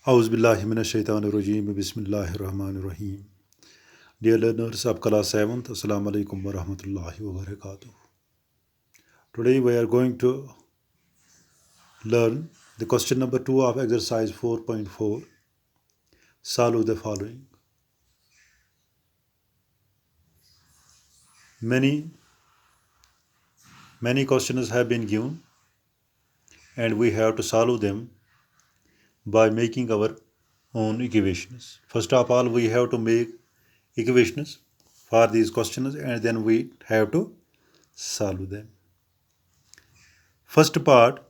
Auzubillahi minash-shaytanir-rajim. Bismillahir-rahmanir-rahim. Dear learners of class 7th, Assalamu alaikum wa rahmatullahi wa barakatuh. Today we are going to learn the question number 2 of exercise 4.4. Solve the following. Many questions have been given and we have to solve them by making our own equations. First of all, we have to make equations for these questions and then we have to solve them. First part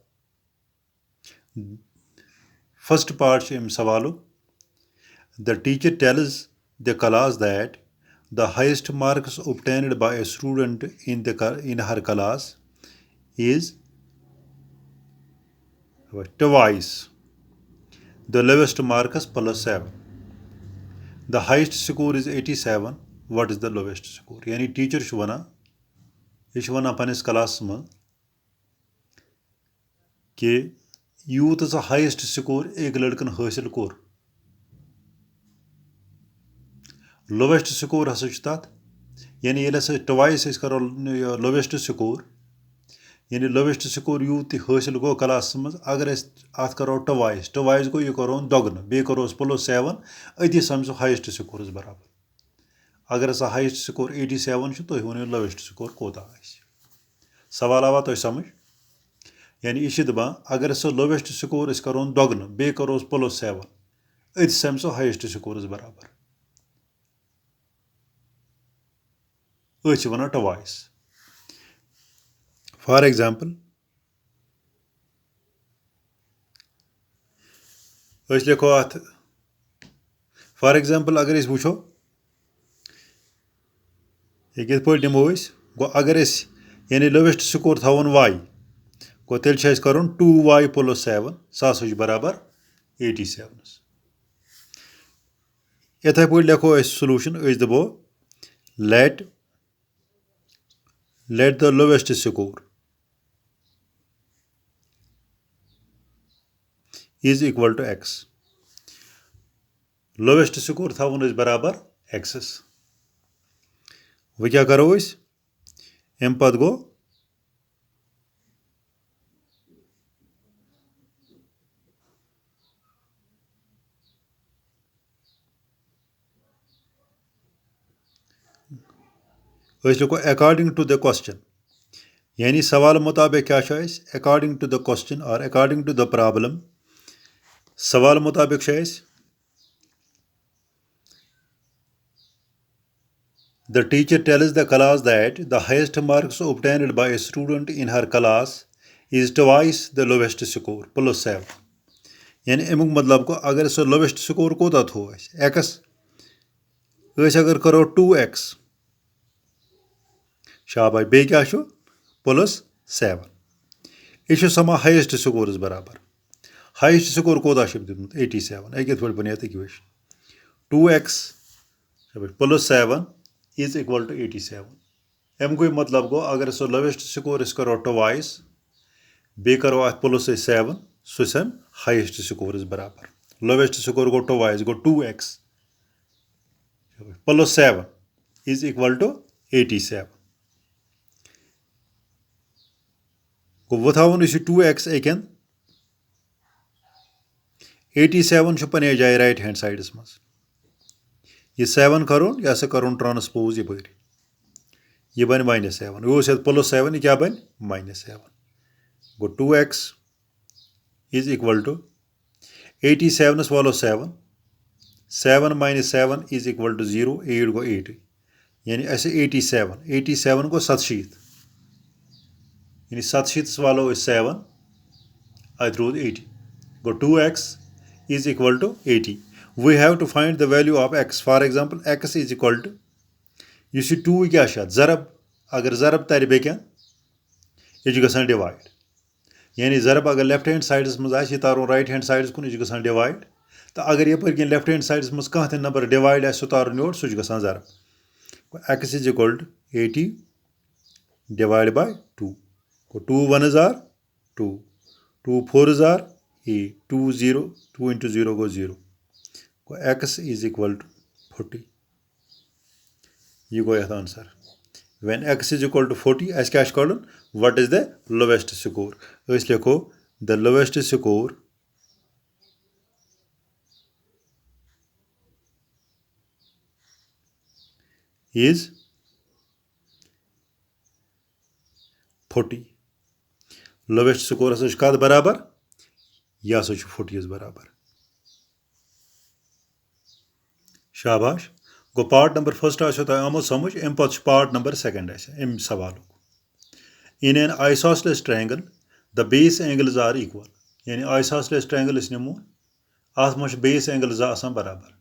im savalu. The teacher tells the class that the highest marks obtained by a student in her class is twice the lowest marks plus 7. The highest score is 87. What is the lowest score? Yani teacher shwana panis class man कि यूत सा highest score एक लड़कन हासिल core lowest score हसा तथ यानी ये टवाइस करो लोवेस्ट स्कोर यानी लोवेस्ट स्कोर यूत हासिल गो क्लास मज अगर अत करो टवाइस गो यह करो दोगन बे करो प्लस 7 अति समझो हाईएस्ट स्कोर बराबर अगर सा हाईएस्ट स्कोर 87 तुम वो लोवेस्ट स्कोर कोता सवाल आवा तुम समझ यानी यह दपान अगर सो लोवेस्ट स्कोर करो दोगन बे करो प्लस 7 अति समझो हाईएस्ट स्कोर बराबर वन टवाइस. फॉर एग्जाम्पल लिखो अत फॉर एग्जाम्पल अगर वो ये दिमो गो अगर यानी लोवेस्ट स्कोर थवन वाई गो तेल कर 2y + 7 सह बराबर 87. इथे पे लिखो सोल्यूशन दबो let the lowest score is equal to x. Lowest score थवन बराबर x. वो क्या करो अम पद गो लिखो अकॉर्डिंग टू द क्वेश्चन यानी सवाल मुताबिक क्या अकॉर्डिंग टू द क्वेश्चन और अकॉर्डिंग टू द प्रॉब्लम सवाल मुताबिक the teacher tells the class that the highest marks obtained by a student in her class is twice the lowest score plus 7. यानी अमुक मतलब को अगर सो लोवेस्ट स्कोर कोता थो x अगर करो 2x शाबाश बे क्या प्लस 7 यह समा हाईएस्ट स्कोर बराबर हाईएस्ट स्कोर कोता 87 एक बन equation 2x plus 7 is equal to 87. अमुक मतलब गो अगर सो लोवेस्ट स्कोर करो टवाइस बे करो अत प्लस 7 सह हाईएस्ट स्कोर बराबर लोवेस्ट स्कोर गो टवाइस गो 2x plus 7 is equal to 87. वो थवन 2x अकन 87 पने जाए राइट हैंड साइडस मज यह 7 करो यह करो ट्रांसपोज यह बन -7 वो प्लस 7 क्या बन -7 गो 2x इज इक्वल टू 87 वालो 7 7 - 7 इज इक्वल टू 0 8 गो 8 यानी 87 गो 7 यानी 7 वालो 7 अत rude 80 go 2x is equal to 80. We have to find the value of x. For example, x is equal to you see 2 क्या ज़रब अगर ज़रब तर बे क्या यह गसान डिवाइड यानी ज़रब अगर लेफ्ट हैंड साइडस मज आए तारो राइट हैंड साइडस कुन यह गसान डिवाइड तो अगर यपर कह लेफ्ट हैंड साइडस मज कह नंबर डिवाइड सह तारो योर सह गसान ज़रब x is equal to 80 divided by 2 2 1 are 2 2 4 are ए 2 0 2 into 0 गो 0 गो x इज इक्वल टू 40 यह गो यह answer when x is equal to 40 अस क्या कड़न what is the lowest score अस लिखो the lowest score is 40 lowest score हसा कत बराबर यह हसा 40 बराबर शाबाश गो पार्ट नंबर फर्स्ट आसो तोह आमुत समझ अम पे पार्ट नंबर सेकंड अम सवाल in an isosceles triangle the base angles are equal यानी आइसोसेलेस ट्रायंगल निमो अत मे बेस एंगल आसान बराबर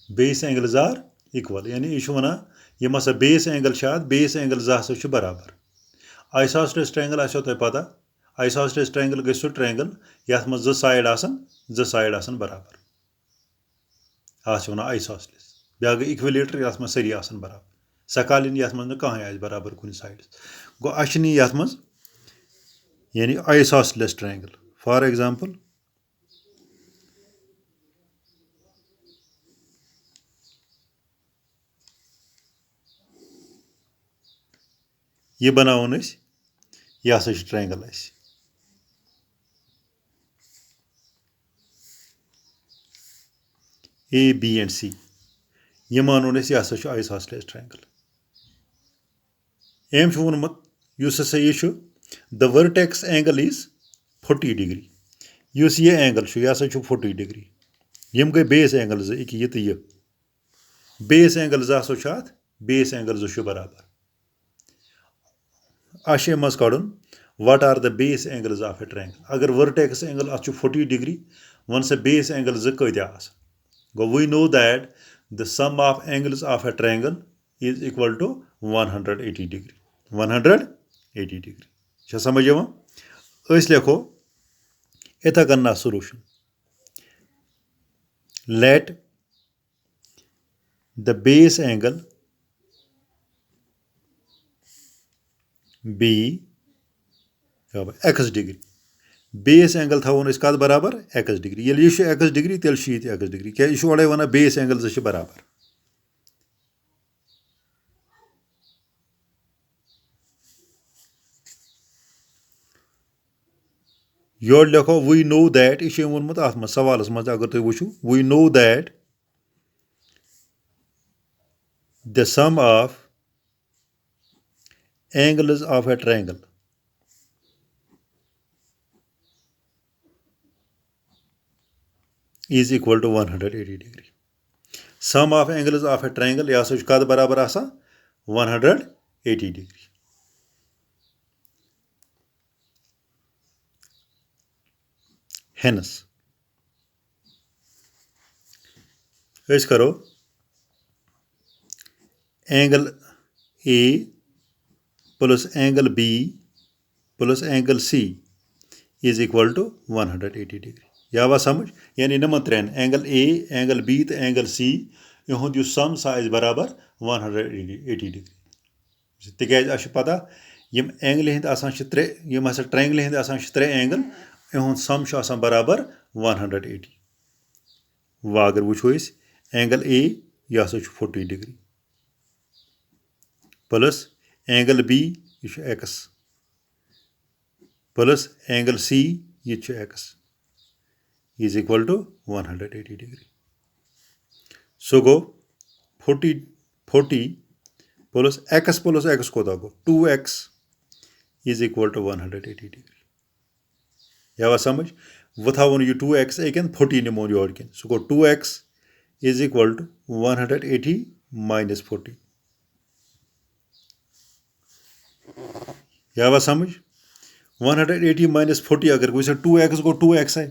बेस एंगल्स आर इक्वल यानी यह वन यम हसा बेस एंगल हसा बराबर आइसोसेलेस ट्रायंगल आसो तोह पता आइसोसेलेस ट्रायंगल गई सह ट्रायंगल यथ मे साइड आसान बराबर आज वन आइसोसेलेस ब्या गई इक्विलेटर यथ मे सारी आसान बराबर सकालीन यथ मे कहें आज बराबर कुन साइड गो अ यथ मे यानी आइसोसेलेस ट्रायंगल फॉर एग्जांपल यह बनावन यह हसा ट्रायंगल ए बी एंड सी यह मानोन यह हसा आइसोसेलेस ट्रायंगल अम वोनमुत हसा यह the vertex angle is 40 degree यह एंगल यह हसा 40 डिग्री यम गई बेस एंगल यह तो यह बेस एंगल हसा बेस एंगल बराबर अश मज कड़न what are the base angles of a triangle अगर वर्टेक्स एंगल अत 40 डिग्री वन सा बेस एंगल कत गो we know that the sum of angles of a triangle is equal to 180 degree 180 degree समझ अस लिखो इथा कन्ना solution let the base angle be x degree base angle थवन कत बराबर एक्स डिग्री ये एक्स डिग्री तेल एक्स डिग्री क्या यह ओडे वन बेस एंगल बराबर योर लिखो वी नो दैट यह वोनमुत अत मे सवाल मज अगर तुम वो we know that the sum of angles of a triangle is equal to 180 degree. Sum of angles of a triangle यह हसा कत बराबर आसान 180 degree. Hence अस करो angle A plus angle B plus angle C is equal to 180 degree यह वा समझ यानी नमन त्रेन एंगल A एंगल B तो एंगल C इहुंद सम सह बराबर 180 डिग्री तिकाज पता यम एंगल हंद त्रे यम हसा ट्रायंगल हंद त्रे एंगल इहुंद सम बराबर 180 व अगर वो एंगल A यह हसा 40 डिग्री प्लस एंगल B यह एक्स प्लस एंगल C यह x is equal to 180 degree so गो 40 प्लस एक्स कोता गो 2x is equal to 180 degree यह वा समझ वो थवन यह 2x अकन 40 निमो योर कन सो गो 2x is equal to 180 minus 40 यह वा समझ 180 माइनस 40 अगर वो 2x गो 2x है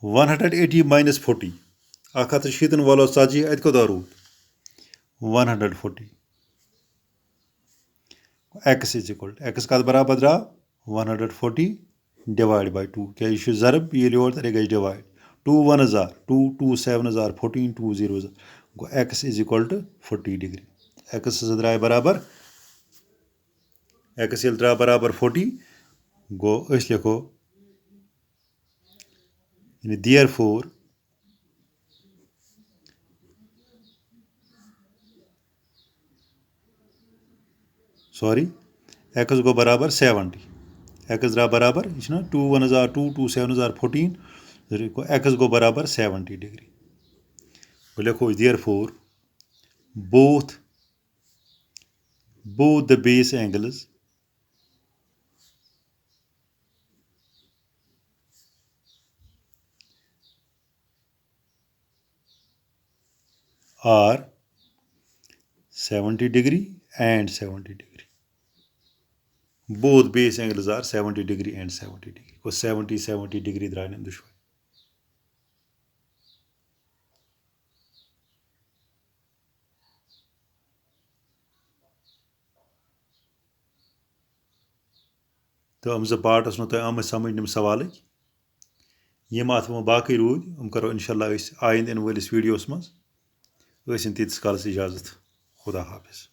180 माइनस 40 1 वालो 40 अत कोता rude 140 x is equal x कत बराबर द्राव 140 डिवाइड बाई 2 क्या यह जरब ये योर तर गई डिवाइड 2 1 जार 2 2 7 जार 14 2 0 गो x is equal to 40 degree x द्राय बराबर एक्स ये द्रा बराबर 40 गो अस लिखो यानी therefore सॉरी एक्स गो बराबर 70 एक्स द्रा बराबर यह 2 1 2 2 7 14 एक्स गो बराबर 70 डिग्री वो लिखो therefore both the base angles are 70 degree and 70 degree. Both base angles are 70 degree and 70 degree. Because 70 degree draane दुश्वार. तो हम पार्ट नो तुम आम समझ नम सवाल यम अत बाकी रूद हम करो इंशाल्लाह आइंद इन वलिस वीडियोस मज तीस कालस इजाजत खुदा हाफिज.